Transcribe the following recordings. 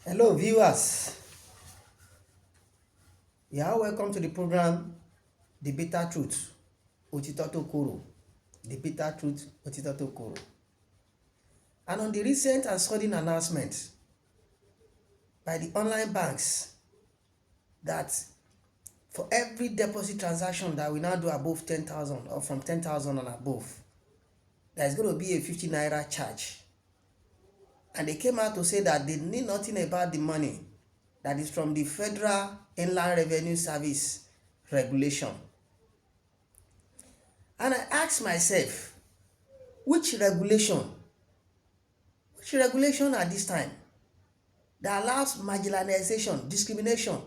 Hello, viewers. You are welcome to the program The Bitter Truth, Òtítọ́ tó korò. The Bitter Truth, Òtítọ́ tó korò. And on the recent and sudden announcement by the online banks that for every deposit transaction that we now do above 10,000 or from 10,000 and above, there is going to be a 50 naira charge. And they came out to say that they knew nothing about the money that is from the Federal Inland Revenue Service regulation. And I asked myself, which regulation at this time that allows marginalization, discrimination,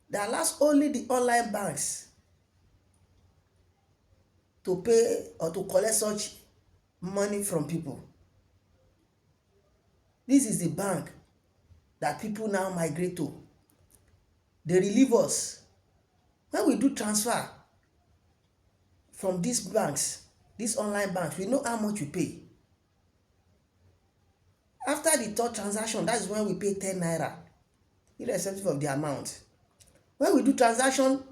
that allows only the online banks to pay or to collect such money from people? This is the bank that people now migrate to. They relieve us. When we do transfer from these banks, these online banks, we know how much we pay. After the third transaction, that is when we pay 10 naira, irrespective of the amount. When we do transaction,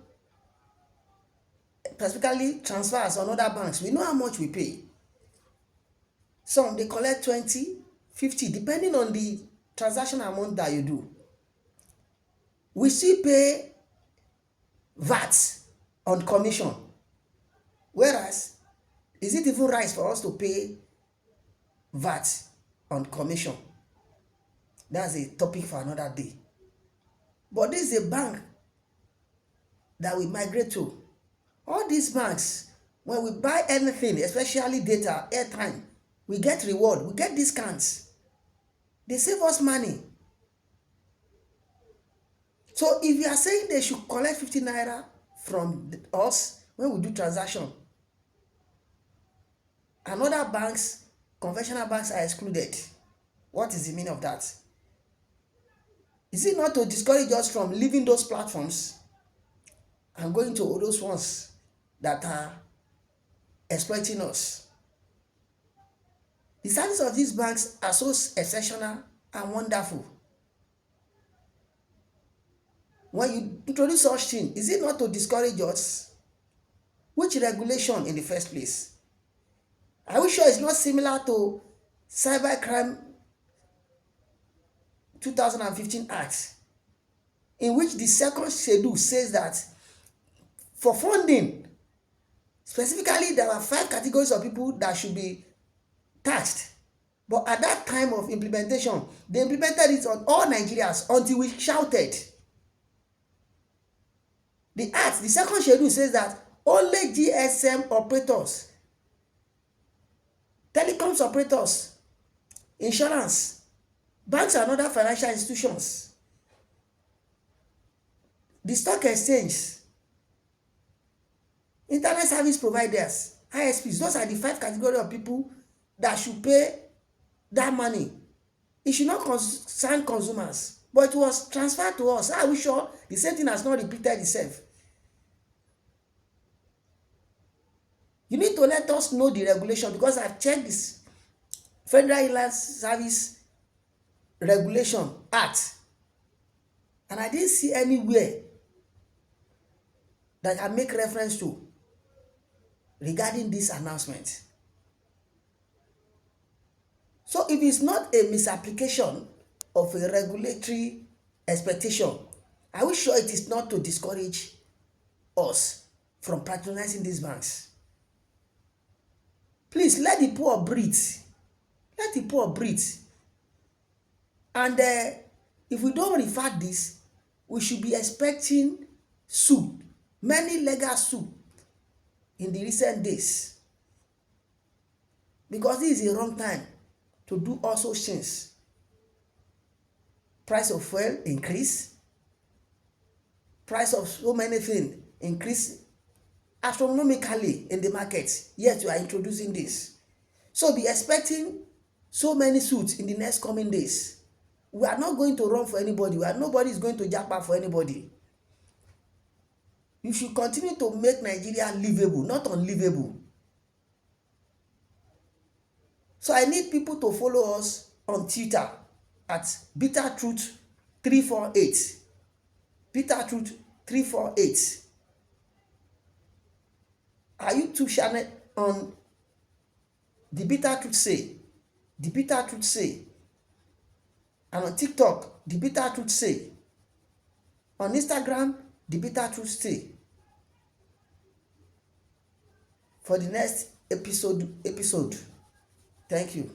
specifically transfers on other banks, we know how much we pay. Some they collect 20, 50, depending on the transaction amount that you do. We still pay VAT on commission. Whereas, is it even right for us to pay VAT on commission? That's a topic for another day. But this is a bank that we migrate to. All these banks, when we buy anything, especially data, airtime, we get reward, we get discounts. They save us money. So if you are saying they should collect 50 naira from us when we do transaction, and other banks, conventional banks, are excluded, what is the meaning of that? Is it not to discourage us from leaving those platforms and going to those ones that are exploiting us? The service of these banks are so exceptional and wonderful. When you introduce such thing, is it not to discourage us? Which regulation in the first place? Are we sure it's not similar to Cybercrime 2015 Act, in which the second schedule says that for funding, specifically there are 5 categories of people that should be taxed. But at that time of implementation, they implemented it on all Nigerians until we shouted. The act, the second schedule says that only GSM operators, telecoms operators, insurance, banks and other financial institutions, the stock exchange, internet service providers, ISPs, those are the 5 categories of people that should pay that money. It should not concern consumers, but it was transferred to us. Are we sure the same thing has not repeated itself? You need to let us know the regulation, because I've checked this Federal Inland Service Regulation Act and I didn't see anywhere that I make reference to regarding this announcement. So if it's not a misapplication of a regulatory expectation, are we sure it is not to discourage us from patronizing these banks? Please let the poor breathe. Let the poor breathe. And if we don't revert this, we should be expecting suit, many legal suit in the recent days, because this is a wrong time to do all those things. Price of fuel increase, price of so many things increase astronomically in the market, yet you are introducing this. So be expecting so many suits in the next coming days. We are not going to run for anybody. Nobody is going to jackpot for anybody. You should continue to make Nigeria livable, not unlivable. So I need people to follow us on Twitter. at bitter truth 348. Bitter truth 348. Our YouTube channel on the bitter truth say, the bitter truth say, and on TikTok, the bitter truth say, on Instagram, the bitter truth say. For the next episode. Thank you.